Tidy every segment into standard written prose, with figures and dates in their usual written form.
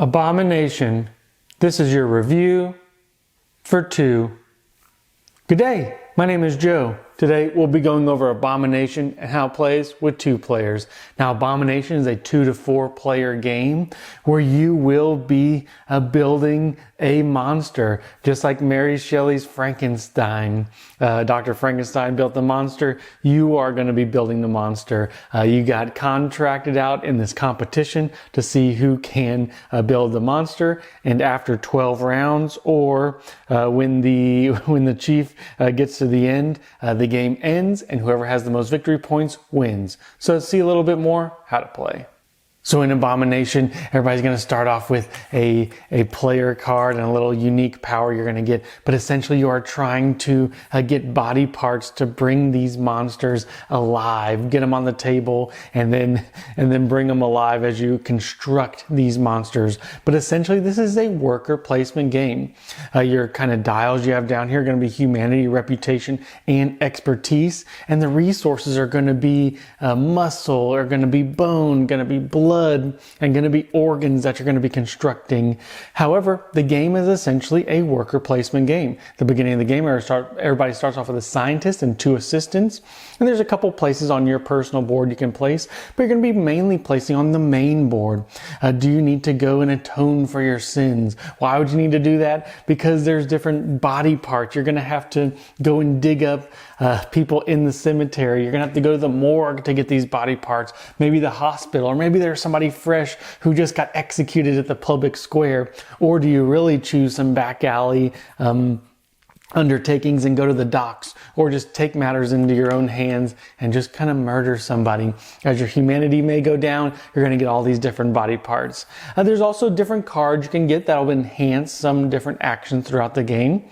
Abomination. This is your review for 2. Good day, my name is Joe. Today we'll be going over Abomination and how it plays with 2 players. Now Abomination is a 2 to 4 player game where you will be building a monster, just like Mary Shelley's Frankenstein. Dr. Frankenstein built the monster. You are going to be building the monster. You got contracted out in this competition to see who can build the monster, and after 12 rounds or when the chief gets to the end, the game ends and whoever has the most victory points wins. So let's see a little bit more how to play. So in Abomination, everybody's going to start off with a player card and a little unique power you're going to get. But essentially you are trying to get body parts to bring these monsters alive, get them on the table, and then bring them alive as you construct these monsters. But essentially this is a worker placement game. Your kind of dials you have down here are going to be humanity, reputation, and expertise. And the resources are going to be muscle, are going to be bone, going to be blood, and going to be organs that you're going to be constructing. However, the game is essentially a worker placement game. The beginning of the game, everybody starts off with a scientist and 2 assistants. And there's a couple places on your personal board you can place, but you're going to be mainly placing on the main board. Do you need to go and atone for your sins? Why would you need to do that? Because there's different body parts. You're going to have to go and dig up people in the cemetery. You're going to have to go to the morgue to get these body parts. Maybe the hospital, or maybe there's somebody fresh who just got executed at the public square. Or do you really choose some back alley undertakings and go to the docks, or just take matters into your own hands and just kind of murder somebody? As your humanity may go down, you're going to get all these different body parts. There's also different cards you can get that will enhance some different actions throughout the game.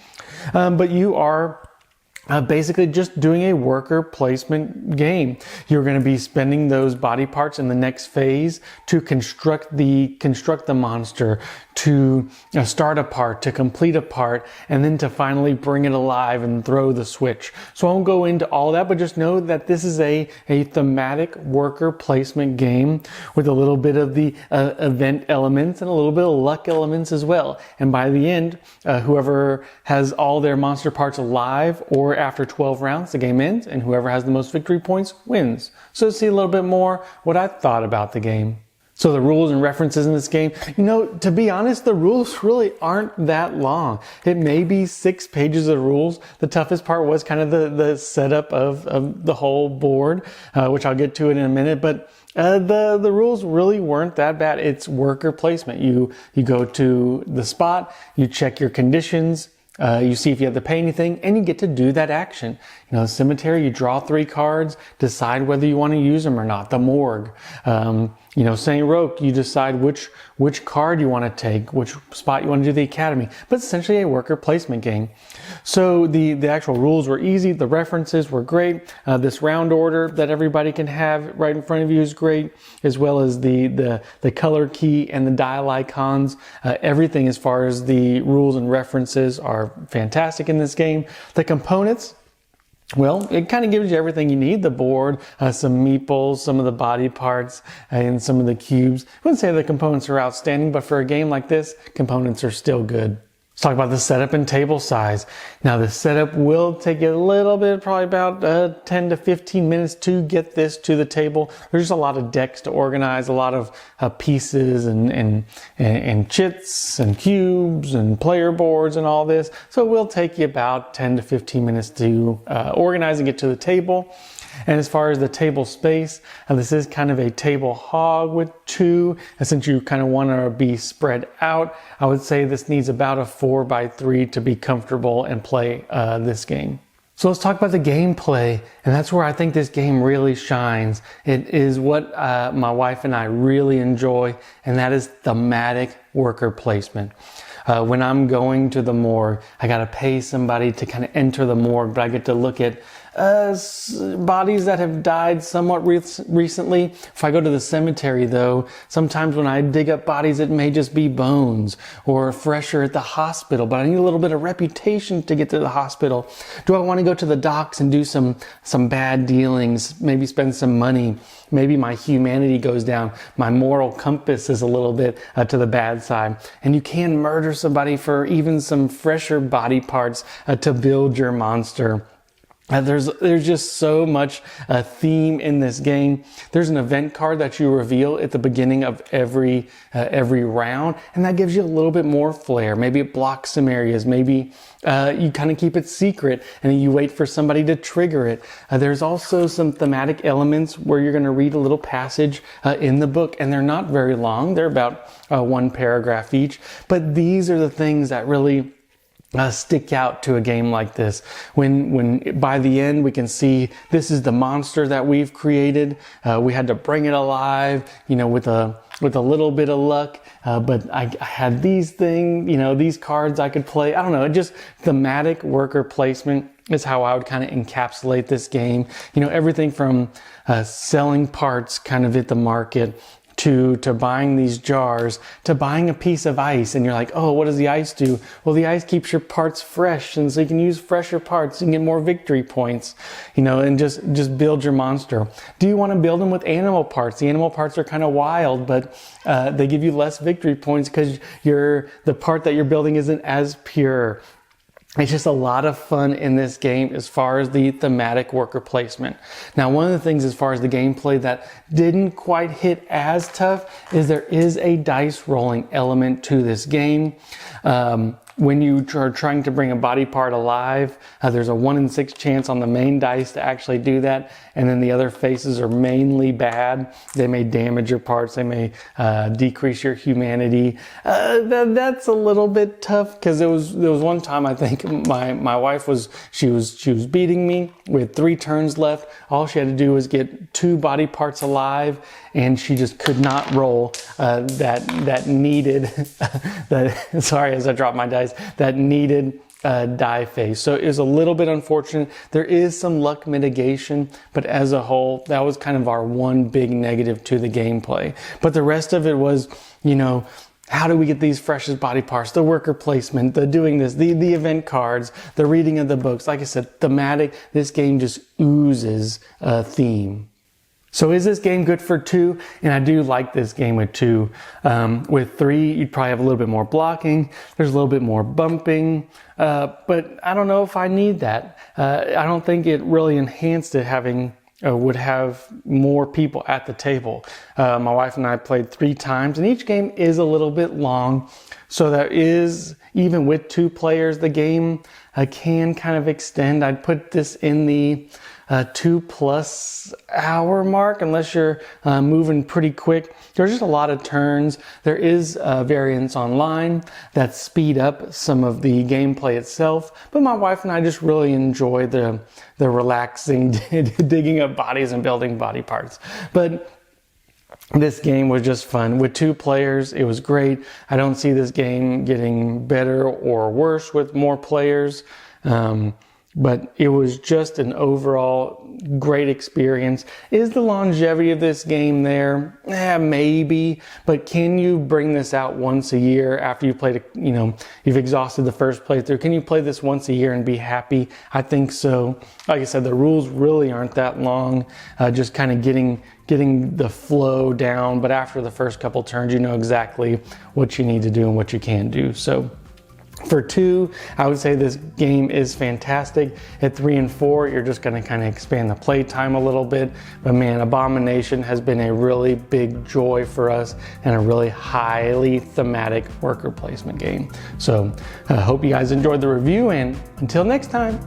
But you are basically just doing a worker placement game. You're going to be spending those body parts in the next phase to construct the monster, to start a part, to complete a part, and then to finally bring it alive and throw the switch. So I won't go into all that, but just know that this is a thematic worker placement game with a little bit of the event elements and a little bit of luck elements as well. And by the end, whoever has all their monster parts alive, or after 12 rounds, the game ends, and whoever has the most victory points wins. So let's see a little bit more what I thought about the game. So the rules and references in this game, to be honest, the rules really aren't that long. It may be 6 pages of rules. The toughest part was kind of the setup of the whole board, which I'll get to in a minute. But the rules really weren't that bad. It's worker placement. You go to the spot, you check your conditions, you see if you have to pay anything, and you get to do that action. The cemetery, you draw 3 cards, decide whether you want to use them or not. The morgue, St. Roque, you decide which card you want to take, which spot you want to do the academy. But it's essentially a worker placement game. So the actual rules were easy. The references were great. This round order that everybody can have right in front of you is great, as well as the color key and the dial icons. Everything as far as the rules and references are fantastic in this game. The components, well, it kind of gives you everything you need. The board, some meeples, some of the body parts, and some of the cubes. I wouldn't say the components are outstanding, but for a game like this, components are still good. Let's talk about the setup and table size. Now the setup will take you a little bit, probably about 10 to 15 minutes to get this to the table. There's just a lot of decks to organize, a lot of pieces and chits and cubes and player boards and all this. So it will take you about 10 to 15 minutes to organize and get to the table. And as far as the table space, this is kind of a table hog with 2. And since you kind of want to be spread out, I would say this needs about a 4x3 to be comfortable and play this game. So let's talk about the gameplay, and that's where I think this game really shines. It is what my wife and I really enjoy, and that is thematic worker placement. When I'm going to the morgue, I got to pay somebody to kind of enter the morgue, but I get to look at bodies that have died somewhat recently. If I go to the cemetery though, sometimes when I dig up bodies, it may just be bones, or fresher at the hospital, but I need a little bit of reputation to get to the hospital. Do I want to go to the docks and do some bad dealings, maybe spend some money? Maybe my humanity goes down. My moral compass is a little bit to the bad side. And you can murder somebody for even some fresher body parts to build your monster. There's just so much theme in this game. There's an event card that you reveal at the beginning of every round, and that gives you a little bit more flair. Maybe it blocks some areas. Maybe you kind of keep it secret and you wait for somebody to trigger it. There's also some thematic elements where you're going to read a little passage in the book, and they're not very long. They're about one paragraph each, but these are the things that really stick out to a game like this. When by the end we can see this is the monster that we've created. We had to bring it alive, with a little bit of luck. But I had these things, these cards I could play. I don't know, just thematic worker placement is how I would kind of encapsulate this game. Everything from selling parts kind of at the market to buying these jars, to buying a piece of ice, and you're like, oh, what does the ice do? Well, the ice keeps your parts fresh, and so you can use fresher parts and get more victory points, and just build your monster. Do you want to build them with animal parts? The animal parts are kind of wild, but they give you less victory points because the part that you're building isn't as pure. It's just a lot of fun in this game as far as the thematic worker placement. Now, one of the things as far as the gameplay that didn't quite hit as tough is there is a dice rolling element to this game. When you are trying to bring a body part alive, there's a 1 in 6 chance on the main dice to actually do that. And then the other faces are mainly bad. They may damage your parts. They may decrease your humanity. That's a little bit tough because there was one time I think my wife was beating me with 3 turns left. All she had to do was get 2 body parts alive, and she just could not roll that needed sorry, as I dropped my dice, that needed die phase. So it was a little bit unfortunate. There is some luck mitigation, but as a whole, that was kind of our one big negative to the gameplay. But the rest of it was, how do we get these freshest body parts? The worker placement, the doing this, the event cards, the reading of the books. Like I said, thematic. This game just oozes theme. So is this game good for 2? And I do like this game with 2. With 3, you'd probably have a little bit more blocking. There's a little bit more bumping. But I don't know if I need that. I don't think it really enhanced it would have more people at the table. My wife and I played 3 times, and each game is a little bit long. So there is, even with 2 players, the game can kind of extend. I'd put this in the 2+ hour mark, unless you're moving pretty quick. There's just a lot of turns. There is variants online that speed up some of the gameplay itself, but my wife and I just really enjoy the relaxing digging up bodies and building body parts. But this game was just fun. With 2 players, it was great. I don't see this game getting better or worse with more players. But it was just an overall great experience. Is the longevity of this game there? Maybe. But can you bring this out once a year after you played, you've exhausted the first playthrough? Can you play this once a year and be happy? I think so. Like I said, the rules really aren't that long. Just kind of getting the flow down. But after the first couple turns, you know exactly what you need to do and what you can't do. So for 2, I would say this game is fantastic. At 3 and 4, you're just going to kind of expand the play time a little bit. But man, Abomination has been a really big joy for us and a really highly thematic worker placement game. So I hope you guys enjoyed the review, and until next time.